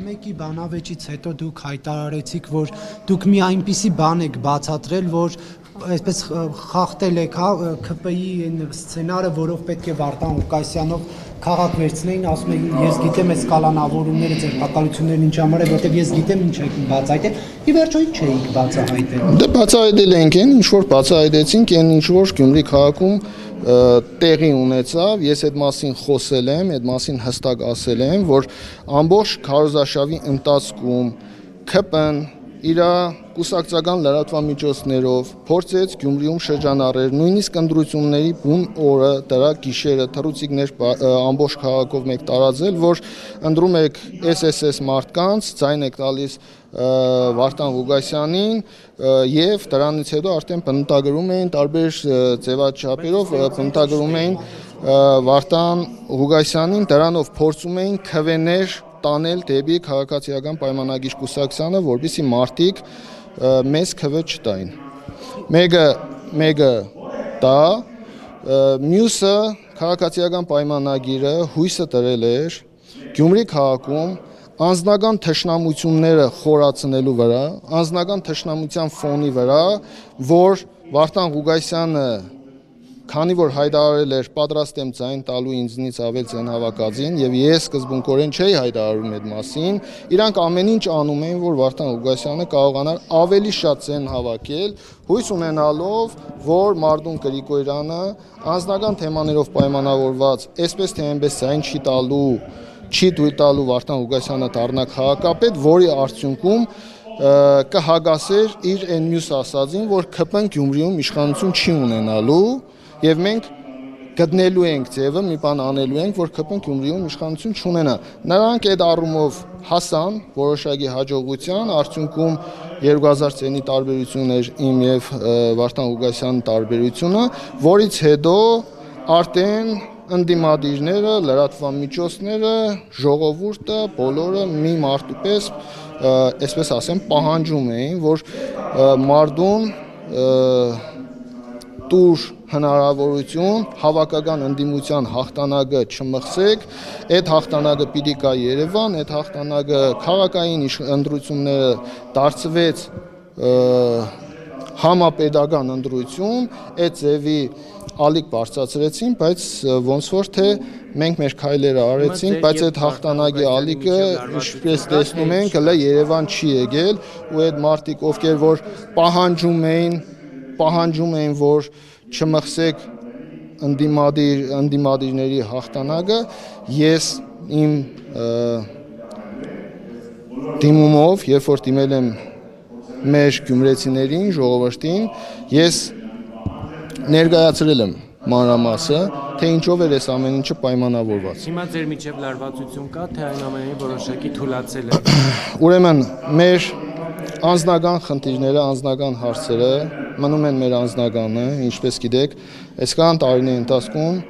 Մեկի բանավեճից հետո դուք հայտարարեցիք, որ դուք մի այնպիսի բան եք բացատրել, որ այսպես խախտել եք ՔՊԻ-ի այն սցենարը, որով պետք է Վարդան Ղուկասյանով քաղաք վերցնեին, ասում եք ես գիտեմ այս կալանավորումները ձերբակալություններն ինչ համար է, որտեղ ես գիտեմ ինչ եք բացահայտել, ի վերջո ինչ չէիք բացահայտել։ Դե բացահայտել ենք այն, ինչ որ բացահայտեցինք, այն ինչ որ Գյումրի քաղաքում տեղի ունեցավ, ես այդ մասին խոսել եմ, այդ մասին հստակ ասել եմ, որ ամբողջ քարոզարշավի ընթացքում ՔՊ-ն իր կուսակցական լրատվամիջոցներով փորձեց Գյումրիում շրջանառել, նույնիսկ ընտրությունների բուն օրը, դրա գիշերը թռուցիկներ ամբողջ քաղաքով մեկ տարածել, որ ընտրում եք SSS մարդկանց, ձայն եք տալիս Վարդան Ղուկասյանին եւ դրանից հետո արդեն բնութագրում էին տարբեր ձևաչափերով բնութագրում էին Վարդան Ղուկասյանին, դրանով փորձում էին քվեներ տանել դեպի քաղաքացիական պայմանագիր կուսակցությանը, որպեսզի մարդիկ մեծ քվե չտային։ Մեկը դա, մյուսը քաղաքացիական պայմանագիրը հույսը տրել էր Գյումրի քաղաքում անձնական թշնամությունները խորացնելու վրա, անձնական թշնամության ֆոնի վրա, որ Վարդան Ղուկասյանը, քանի որ հայտարարել էր պատրաստ եմ ձայն տալու ինձնից ավել ձեն հավաքածին եւ ես սկզբունքորեն չէի հայտարարում այդ մասին, իրանք ամեն ինչ անում էին, որ Վարդան Ղուկասյանը կարողանար ավելի շատ ձեն հավաքել, հույս ունենալով, որ Մարդուն Գրիգորյանը անձնական թեմաներով պայմանավորված, այսպես թե այնպես ձայն չի թույլ տալու Վարդան Ղուկասյանը դառնա քաղաքապետ, որի արդյունքում կհագասեր իր այն մյուս ասածին, որ ՔՊ-ն Գյումրիում իշխանություն չի ունենալու եւ մենք գտնելու ենք ձևը, մի բան անելու ենք, որ ՔՊ-ն Գյումրիում իշխանություն չունենա։ Նրանք այդ առումով հասան որոշակի հաջողության, արդյունքում 2000 ցենի տարբերություն էր իմ եւ Վարդան Ղուկասյանի տարբերությունը, որից հետո արդեն ընդդիմադիրները, լրատվամիջոցները, ժողովուրդը, բոլորը մի մարդու պես, այսպես ասեմ, պահանջում էին, որ Մարդուն տուր հնարավորություն հավաքական ընդդիմության հաղթանակը չմխսեք, այդ հաղթանակը պիտի գա Երևան, այդ հաղթանակը քաղաքային ընտրությունները դարձվեց համապետական ընտրություն, այդ ձևի ալիք բարձրացրեցին, բայց ոնց որ թե մենք մեր քայլերը արեցինք, բայց այդ հաղթանակի ալիքը, ինչպես տեսնում ենք, հələ Երևան չի եկել, ու այդ մարդիկ, ովքեր որ պահանջում էին, որ չմխսեք ընդդիմադիրների հաղթանակը, ես իմ դիմումով, երբ որ դիմել եմ մեր գյումրեցիներին, ժողովրդին, ես ներկայացրել եմ մանրամասը, թե ինչով էր այս ամեն ինչը պայմանավորված։ Հիմա ձեր միջև լարվածություն կա, թե այն ամենի որոշակի թուլացել է։ Ուրեմն մեր անձնական խնդիրները, անձնական հարցերը մնում են մեր անձնականը, ինչպես գիտեք, այսքան տարիների ընթացքում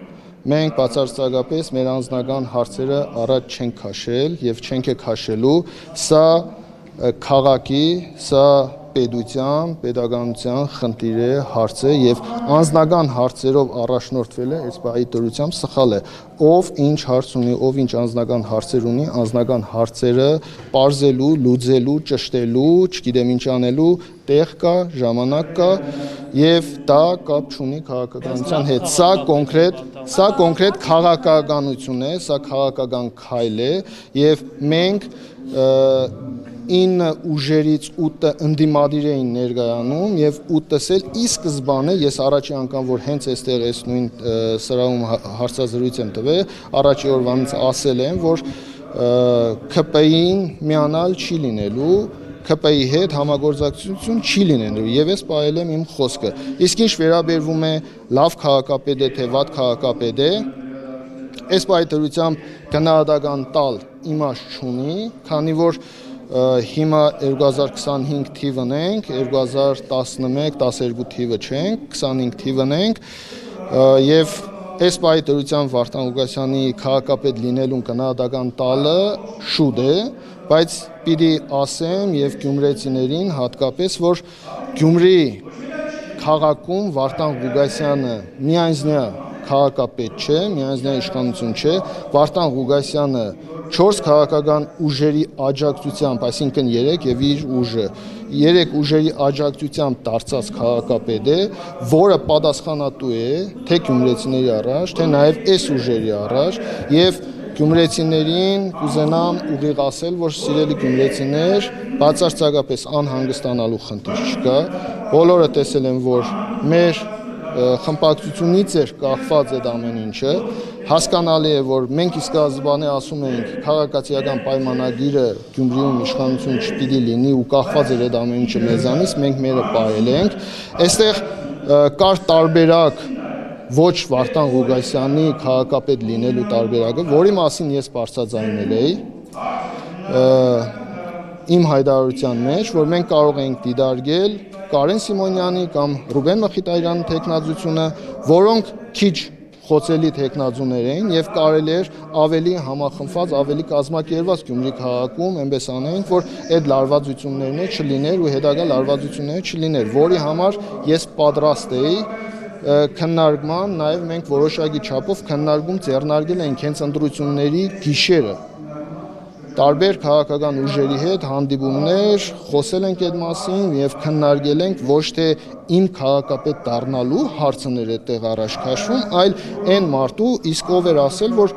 մենք բացարձակապես մեր անձնական հարցերը առաջ չենք քաշել եւ չենք քաշելու, սա քաղաքի, սա պետության, պետականության խնդիր է, հարց է եւ անձնական հարցերով առաջնորդվել է այս բայի դրությամբ սխալ է։ Ով ինչ հարց ունի, ով ինչ անձնական հարցեր ունի, անձնական հարցերը պարզելու, լուծելու, ճշտելու, չգիտեմ ինչ անելու տեղ կա, ժամանակ կա եւ դա կապ չունի քաղաքականության հետ։ Սա կոնկրետ քաղաքականություն է, սա քաղաքական քայլ է եւ մենք 9 ուժերից 8-ը ընդդիմադիր էին ներկայանում եւ 8-ս էլ ի սկզբանե ես առաջի անգամ որ հենց այստեղ այս նույն սրահում հարցազրույց եմ տվել, առաջի օրվանից ասել եմ, որ ՔՊ-ին միանալ չի լինելու, ՔՊ-ի հետ համագործակցություն չի լինելու եւ ես պահել եմ իմ խոսքը։ Իսկ ինչ վերաբերվում է լավ քաղաքապետ է թե վատ քաղաքապետ է, այս պայթրությամբ գնահատական տալ իմաստ չունի, քանի որ հիմա 2025 թիվն ենք, 2011-12 թիվը չենք, 25 թիվն ենք եւ այս պայթրությամբ Վարդան Ղուկասյանի քաղաքապետ լինելուն գնահատական տալը շուտ է, բայց պիտի ասեմ եւ գյումրեցիներին հատկապես, որ Գյումրի քաղաքում Վարդան Ղուկասյանը միայնձնյա քաղաքապետ չէ, միանձնյա իշխանություն չէ, Վարդան Ղուգասյանը 4 քաղաքական ուժերի աջակցությամբ, այսինքն 3 եւ իր ուժը 3 ուժերի աջակցությամբ դարձած քաղաքապետ է, որը պատասխանատու է թե գյումրեցիների առաջ, թե նաեւ այս ուժերի առաջ եւ գյումրեցիներին կուզենամ ուղիղ ասել, որ սիրելի գյումրեցիներ, բացարձակապես անհանգստանալու խնդիր չկա։ Բոլորը տեսել են, որ մեր խմբակցությունից էր կախված այդ ամեն ինչը։ Հասկանալի է, որ մենք ի սկզբանե ասում ենք, քաղաքացիական պայմանագիրը Գյումրիում իշխանություն չպիտի լինի ու կախված էր այդ ամեն ինչը մեզանից, մենք մերը պահել ենք։ Այստեղ կար տարբերակ ոչ Վարդան Ղուգասյանի քաղաքապետ լինելու տարբերակը, որի մասին ես բարձրաձայնել էի իմ հայտարարության մեջ, որ մենք կարող ենք դիտարկել Կարեն Սիմոնյանի կամ Ռուբեն Մխիթարյանի տեխնազությունը, որոնք քիչ խոցելի տեխնազուներ էին եւ կարելի էր ավելի համախմբված, ավելի կազմակերպված Գյումրի քաղաքում այնպես անենք, որ այդ լարվածություններն չլիներ ու հետագա լարվածությունները չլիներ, որի համար ես պատրաստ էի քննարկման, նաև մենք որոշակի չափով քննարկում ձեռնարկել ենք հենց ընտրությունների գիշերը տարբեր քաղաքական ուժերի հետ հանդիպումներ, խոսել ենք այդ մասին եւ քննարկել ենք ոչ թե իմ քաղաքապետ դառնալու հարցներ այդտեղ առաջ քաշվում, այլ այն մարդու իսկ ով էր ասել, որ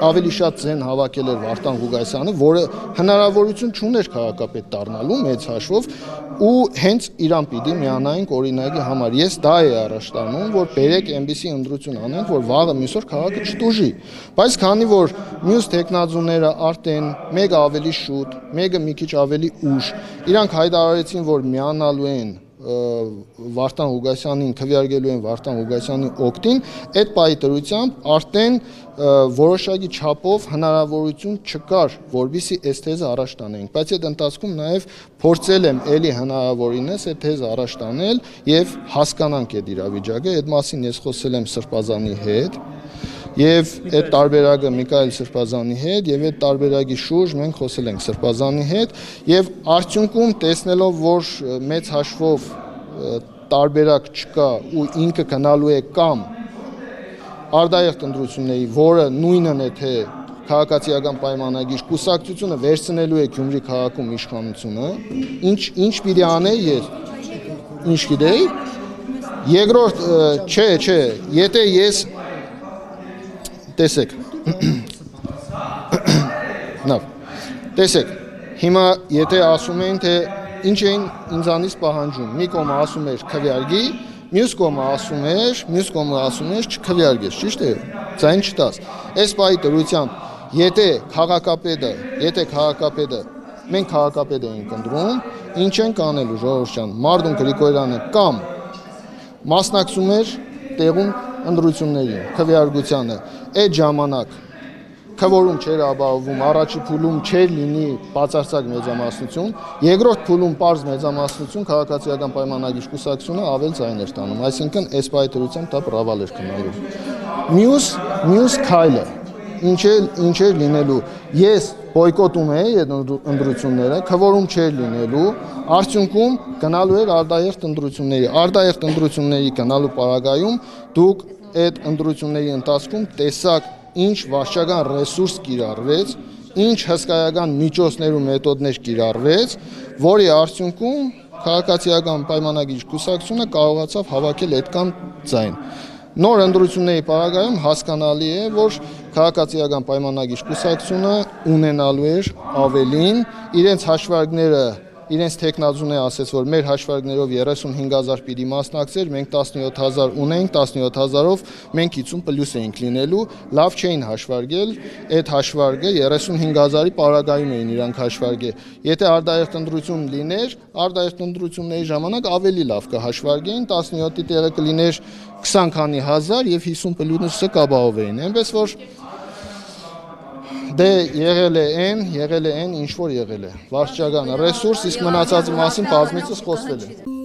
ավելի շատ ձեն հավաքել էր Վարդան Ղուգասյանը, որը հնարավորություն չուներ քաղաքապետ դառնալու մեծ հաշվով ու հենց իրան պիտի միանայինք օրինակի համար։ Ես դա էի առաջ տանում, որ բերեք այնպիսի ընտրություն անենք, որ վաղը մյուս օր քաղաքը չտուժի։ Բայց քանի որ մյուս տեխնազուները արդեն մեկը ավելի շուտ, մեկը մի քիչ ավելի ուշ, իրանք հայտարարեցին, որ միանալու են Վարդան Ղուգասյանին քվեարկելու են Վարդան Ղուգասյանի օգտին, այդ պահի դրությամբ արդեն որոշակի չափով հնարավորություն չկար, որբիսի այս թեզը առաջ տանենք, բայց այդ ընթացքում նաև փորձել եմ էլի հնարավորինս այդ թեզը առաջ տանել եւ հասկանանք այդ իրավիճակը, այդ մասին ես խոսել եմ Սրբազանի հետ Եվ այդ տարբերակը Միքայել Սրբազանի հետ եւ այդ տարբերակի շուրջ մենք խոսել ենք Սրբազանի հետ եւ արդյունքում տեսնելով որ մեծ հաշվով տարբերակ չկա ու ինքը գնալու է կամ արդայեղտ ընտրությունների, որը նույնն է թե քաղաքացիական պայմանագիր կուսակցությունը վերցնելու է Գյումրի քաղաքում իշխանությունը, ինչ պիտի անեի ես, ինչ գիտեի, երկրորդ չէ, եթե ես տեսեք, տեսեք, հիմա եթե ասում էին, թե ինչ էին ինձանից պահանջում, մի կողմը ասում էր քվեարկի, մյուս կողմը ասում էր չքվեարկես, ճիշտ է, ձայն չտաս, այս պահի դրությամբ, եթե քաղաքապետը, մենք քաղաքապետ էինք ընտրում, ինչ ենք անելու ժողովուրդ ջան, Մարդուն Գրիգորյանը կամ մասնակցում էր տեղում ընտրություններին, քվեարկությանը, այդ ժամանակ քվորում չէր ապահովում, առաջի փուլում չէր լինի բացարձակ մեծամասնություն, երկրորդ փուլում պարզ մեծամասնություն քաղաքացիական պայմանագիր կուսակցությունը ավել ձայն էր տանում, այսինքն այս պայթրությամբ դա պրավալ էր գնալու։ Մյուս քայլը ինչ էր լինելու, ես բոյկոտում էի այդ ընտրությունները, քվորում չէր լինելու, արդյունքում գնալու էր արդայեղտ ընտրությունների գնալու պարագայում դուք այդ ընտրությունների ընթացքում տեսակ ինչ վարչական ռեսուրս կիրառվեց, ինչ հսկայական միջոցներ ու մեթոդներ կիրառվեց, որի արդյունքում քաղաքացիական պայմանագիր կուսակցությունը կարողացավ հավաքել այդքան ձայն։ Նոր ընտրությունների պարագայում հասկանալի է, որ քաղաքացիական պայմանագիր կուսակցությունը ունենալու էր ավելին, իրենց հաշվարկները, իրենց տեխնազունը ասեց, որ մեր հաշվարկներով 35,000 պիտի մասնակցեր, մենք 17,000 ունենք, 17,000-ով մենք 50 պլյուս էինք լինելու, լավ չէին հաշվարկել, այդ հաշվարկը 35,000-ի պարագայում էին իրանք հաշվարկել։ Եթե արդայեղտ ընտրություն լիներ, արդայեղտ ընտրությունների ժամանակ ավելի լավ կհաշվարկեին, 17-ի տեղը կլիներ 20 քանի հազար եւ 50 պլյուսը կապահովեին, այնպես որ դե եղել է այն, ինչ որ եղել է։ Վարչական ռեսուրս, իսկ մնացածի մասին բազմիցս խոսվել է։